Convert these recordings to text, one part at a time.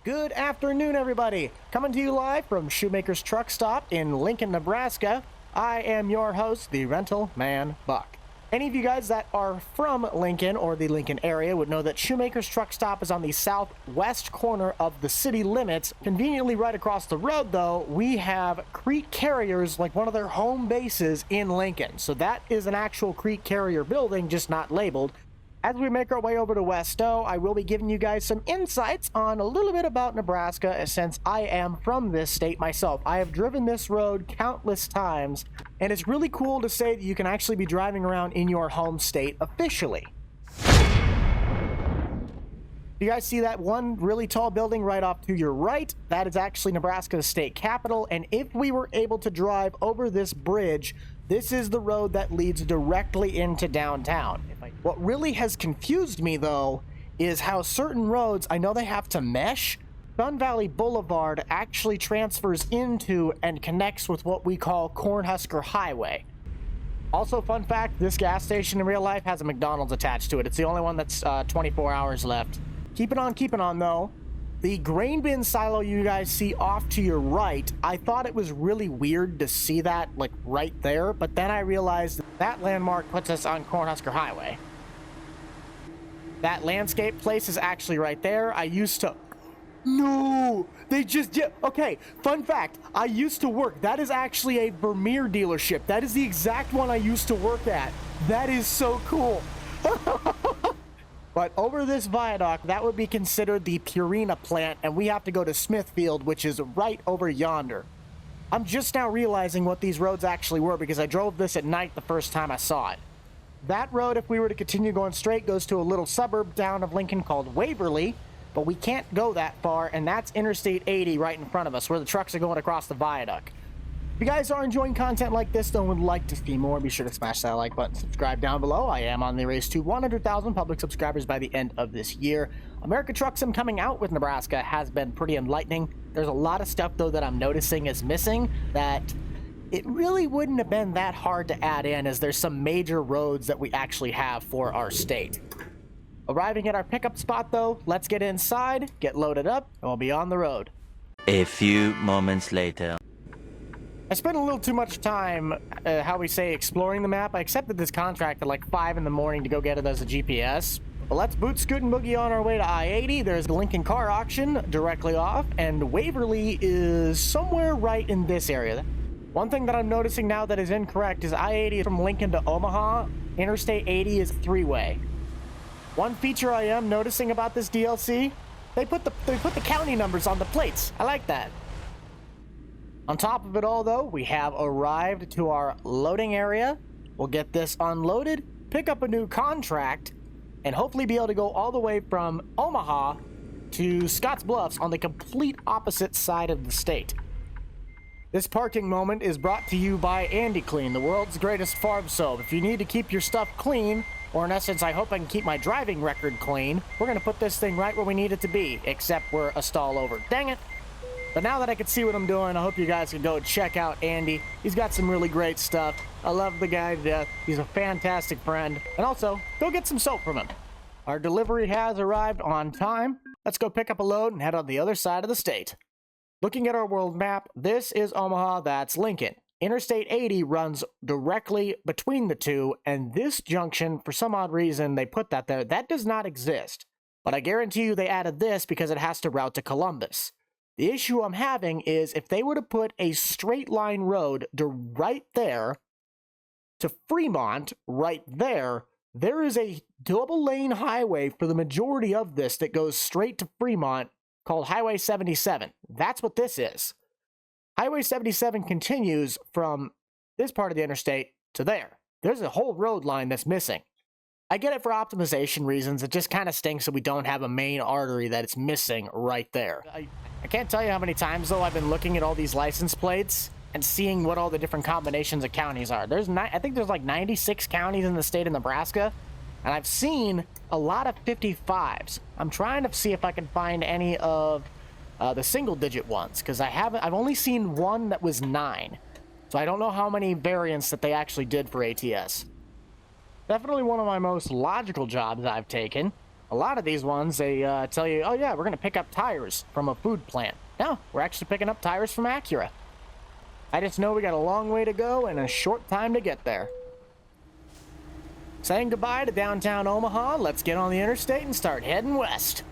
Good afternoon, everybody. Coming to you live from Shoemaker's Truck Stop in Lincoln, Nebraska. I am your host, the Rental Man Buck. Any of you guys that are from Lincoln or the Lincoln area would know that Shoemaker's Truck Stop is on the southwest corner of the city limits. Conveniently right across the road, though, we have Crete Carriers, like one of their home bases in Lincoln. So that is an actual Crete Carrier building, just not labeled. As we make our way over to Westo, I will be giving you guys some insights on a little bit about Nebraska, since I am from this state myself. I have driven this road countless times, and it's really cool to say that you can actually be driving around in your home state officially. You guys see that one really tall building right off to your right? That is actually Nebraska's state capital, and if we were able to drive over this bridge, this is the road that leads directly into downtown. What really has confused me, though, is how certain roads, I know they have to mesh. Sun Valley Boulevard actually transfers into and connects with what we call Cornhusker Highway. Also, fun fact, this gas station in real life has a McDonald's attached to it. It's the only one that's 24 hours left. Keeping on, though. The grain bin silo you guys see off to your right, I thought it was really weird to see that, like, right there, but then I realized that landmark puts us on Cornhusker Highway. That landscape place is actually right there. I used to... No! They just did... Okay, fun fact. I used to work... That is actually a Vermeer dealership. That is the exact one I used to work at. That is so cool. But over this viaduct, that would be considered the Purina plant, and we have to go to Smithfield, which is right over yonder. I'm just now realizing what these roads actually were because I drove this at night the first time I saw it. That road, if we were to continue going straight, goes to a little suburb down of Lincoln called Waverly, but we can't go that far, and that's Interstate 80 right in front of us, where the trucks are going across the viaduct. If you guys are enjoying content like this, though, and would like to see more, be sure to smash that like button, subscribe down below. I am on the race to 100,000 public subscribers by the end of this year. America Truck Sim coming out with Nebraska has been pretty enlightening. There's a lot of stuff, though, that I'm noticing is missing that it really wouldn't have been that hard to add in, as there's some major roads that we actually have for our state. Arriving at our pickup spot, though, let's get inside, get loaded up, and we'll be on the road. A few moments later. I spent a little too much time, how we say, exploring the map. I accepted this contract at like 5 in the morning to go get it as a GPS. But let's boot, scoot, and boogie on our way to I-80. There's the Lincoln car auction directly off, and Waverly is somewhere right in this area. One thing that I'm noticing now that is incorrect is I-80 from Lincoln to Omaha. Interstate 80 is three-way. One feature I am noticing about this DLC, they put the county numbers on the plates. I like that. On top of it all, though, we have arrived to our loading area. We'll get this unloaded, pick up a new contract, and hopefully be able to go all the way from Omaha to Scottsbluff on the complete opposite side of the state. This parking moment is brought to you by Andy Clean, the world's greatest farm soap. If you need to keep your stuff clean, or in essence, I hope I can keep my driving record clean, we're going to put this thing right where we need it to be, except we're a stall over. Dang it! But now that I can see what I'm doing, I hope you guys can go check out Andy. He's got some really great stuff. I love the guy to death. He's a fantastic friend. And also, go get some soap from him. Our delivery has arrived on time. Let's go pick up a load and head on the other side of the state. Looking at our world map, this is Omaha, that's Lincoln. Interstate 80 runs directly between the two, and this junction, for some odd reason, they put that there. That does not exist. But I guarantee you they added this because it has to route to Columbus. The issue I'm having is if they were to put a straight line road right there to Fremont, right there, there is a double lane highway for the majority of this that goes straight to Fremont called Highway 77. That's what this is. Highway 77 continues from this part of the interstate to there. There's a whole road line that's missing. I get it for optimization reasons. It just kind of stinks that we don't have a main artery that it's missing right there. I can't tell you how many times, though, I've been looking at all these license plates and seeing what all the different combinations of counties are. I think there's like 96 counties in the state of Nebraska, and I've seen a lot of 55s. I'm trying to see if I can find any of the single-digit ones, because I've only seen one that was 9. So I don't know how many variants that they actually did for ATS. Definitely one of my most logical jobs I've taken. A lot of these ones, they tell you, oh yeah, we're going to pick up tires from a food plant. No, we're actually picking up tires from Acura. I just know we got a long way to go and a short time to get there. Saying goodbye to downtown Omaha, let's get on the interstate and start heading west.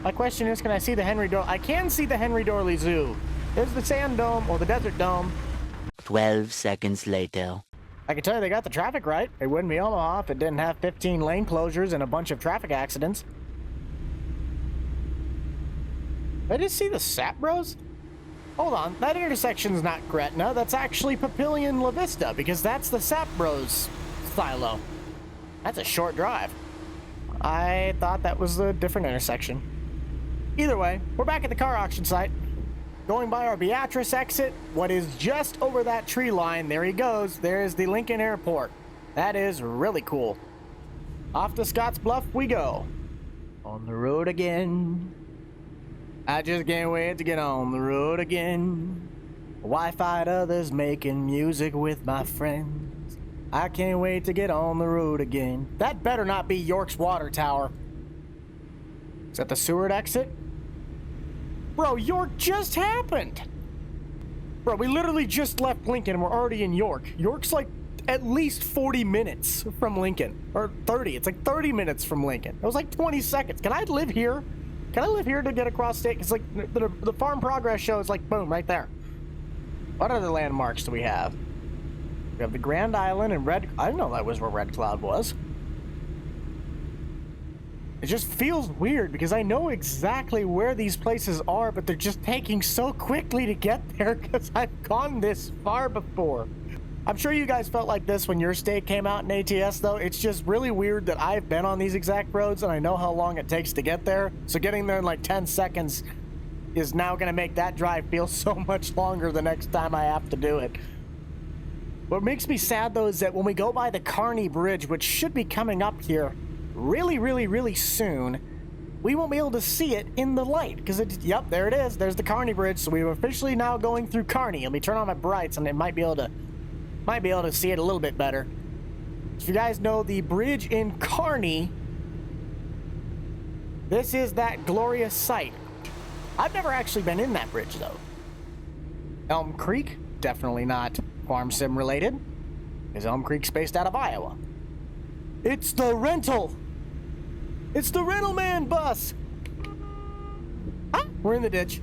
My question is, can I see the Henry Dorley? I can see the Henry Dorley Zoo. There's the Sand Dome, or the Desert Dome. 12 seconds later. I can tell you they got the traffic right. It wouldn't be Omaha if it didn't have 15 lane closures and a bunch of traffic accidents. I just see the Sap Bros? Hold on, that intersection's not Gretna. That's actually Papillion La Vista, because that's the Sap Bros silo. That's a short drive. I thought that was a different intersection. Either way, we're back at the car auction site. Going by our Beatrice exit, what is just over that tree line, there he goes. There's the Lincoln Airport. That is really cool. Off to Scottsbluff we go. On the road again. I just can't wait to get on the road again. Wi-Fi others making music with my friends. I can't wait to get on the road again. That better not be York's water tower. Is that the Seward exit? Bro, York just happened. Bro, we literally just left Lincoln and we're already in York. York's like at least 40 minutes from Lincoln. Or 30. It's like 30 minutes from Lincoln. It was like 20 seconds. Can I live here? Can I live here to get across state? Because like the farm progress show is like boom, right there. What other landmarks do we have? We have the Grand Island and Red... I didn't know that was where Red Cloud was. It just feels weird because I know exactly where these places are, but they're just taking so quickly to get there because I've gone this far before. I'm sure you guys felt like this when your state came out in ATS, though. It's just really weird that I've been on these exact roads and I know how long it takes to get there. So getting there in like 10 seconds is now going to make that drive feel so much longer the next time I have to do it. What makes me sad, though, is that when we go by the Kearney Bridge, which should be coming up here really soon, we won't be able to see it in the light because yep, there it is. There's the Kearney Bridge. So we're officially now going through Kearney. Let me turn on my brights and it might be able to see it a little bit better. If you guys know the bridge in Kearney, this is that glorious sight. I've never actually been in that bridge though. Elm Creek, definitely not farm sim related, because Elm Creek's based out of Iowa. It's the rental. It's the rental man bus. Ah, we're in the ditch.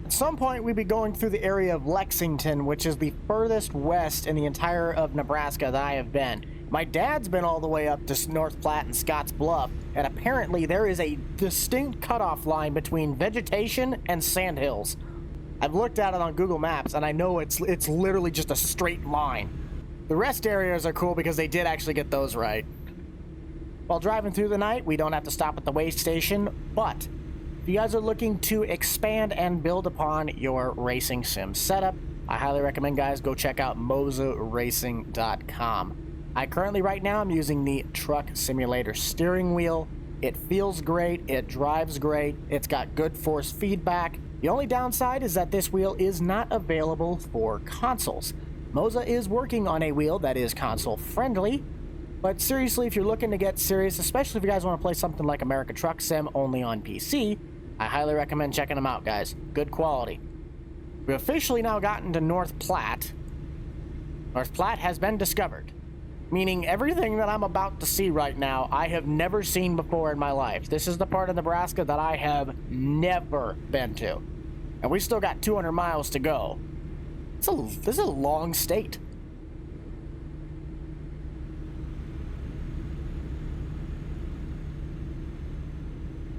At some point, we'd be going through the area of Lexington, which is the furthest west in the entire of Nebraska that I have been. My dad's been all the way up to North Platte and Scottsbluff, and apparently there is a distinct cutoff line between vegetation and sandhills. I've looked at it on Google Maps, and I know it's literally just a straight line. The rest areas are cool because they did actually get those right. While driving through the night, we don't have to stop at the way station, but if you guys are looking to expand and build upon your racing sim setup, I highly recommend, guys, go check out MOZAracing.com. I currently, right now, I'm using the Truck Simulator steering wheel. It feels great, it drives great, it's got good force feedback. The only downside is that this wheel is not available for consoles. MOZA is working on a wheel that is console friendly, but seriously, if you're looking to get serious, especially if you guys want to play something like America Truck Sim only on PC, I highly recommend checking them out, guys. Good quality. We've officially now gotten to North Platte. North Platte has been discovered, meaning everything that I'm about to see right now, I have never seen before in my life. This is the part of Nebraska that I have never been to, and we still got 200 miles to go. This is a long state.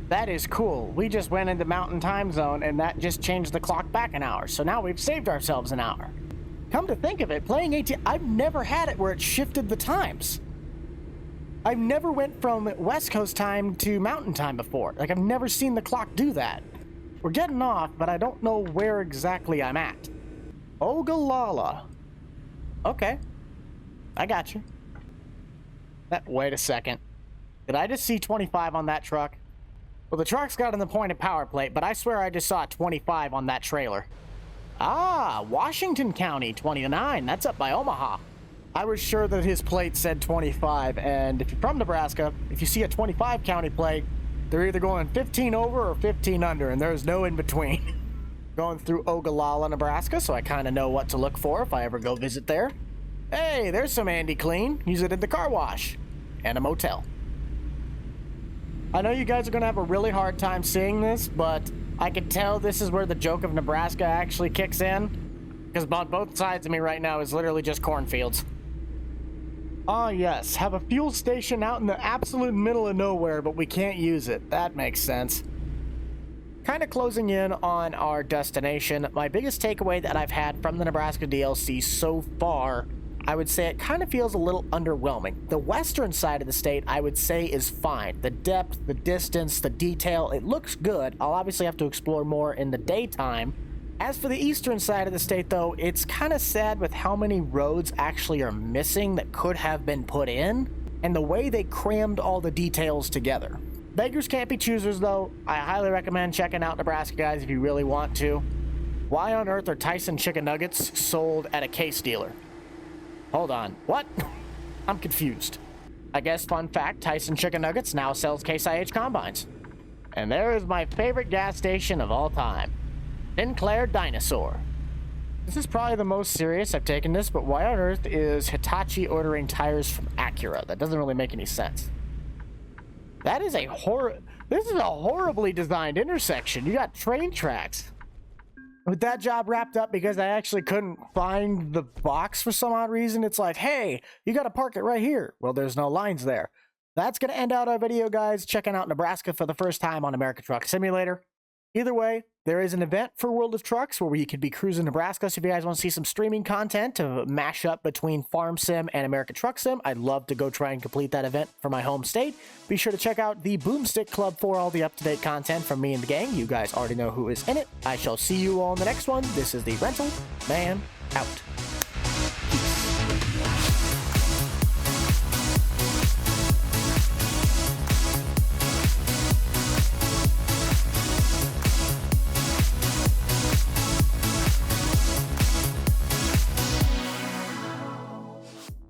That is cool. We just went into Mountain Time Zone, and that just changed the clock back an hour. So now we've saved ourselves an hour. Come to think of it, playing AT, I've never had it where it shifted the times. I've never went from West Coast time to Mountain Time before. Like, I've never seen the clock do that. We're getting off, but I don't know where exactly I'm at. Ogallala. Okay. I got you. Wait a second. Did I just see 25 on that truck? Well, the truck's got an appointed power plate, but I swear I just saw 25 on that trailer. Ah, Washington County, 29. That's up by Omaha. I was sure that his plate said 25, and if you're from Nebraska, if you see a 25 county plate, they're either going 15 over or 15 under, and there's no in between. Going through Ogallala, Nebraska, so I kind of know what to look for if I ever go visit there. Hey, there's some Andy Clean. Use it at the car wash and a motel. I know you guys are going to have a really hard time seeing this, but I can tell this is where the joke of Nebraska actually kicks in, because on both sides of me right now is literally just cornfields. Ah, yes, have a fuel station out in the absolute middle of nowhere, but we can't use it. That makes sense. Kind of closing in on our destination, my biggest takeaway that I've had from the Nebraska DLC so far, I would say it kind of feels a little underwhelming. The western side of the state, I would say, is fine. The depth, the distance, the detail, it looks good. I'll obviously have to explore more in the daytime. As for the eastern side of the state, though, it's kind of sad with how many roads actually are missing that could have been put in, and the way they crammed all the details together. Beggars can't be choosers, though. I highly recommend checking out Nebraska, guys, if you really want to. Why on earth are Tyson chicken nuggets sold at a case dealer? Hold on, what? I'm confused. I guess, fun fact, Tyson chicken nuggets now sells Case IH combines. And there is my favorite gas station of all time. Sinclair Dinosaur. This is probably the most serious I've taken this, but why on earth is Hitachi ordering tires from Acura? That doesn't really make any sense. That is this is a horribly designed intersection. You got train tracks. With that job wrapped up, because I actually couldn't find the box for some odd reason, it's like, hey, you got to park it right here. Well, there's no lines there. That's going to end out our video, guys. Checking out Nebraska for the first time on American Truck Simulator. Either way, there is an event for World of Trucks where we could be cruising Nebraska. So if you guys want to see some streaming content to mash up between Farm Sim and American Truck Sim, I'd love to go try and complete that event for my home state. Be sure to check out the Boomstick Club for all the up-to-date content from me and the gang. You guys already know who is in it. I shall see you all in the next one. This is the Rental Man out.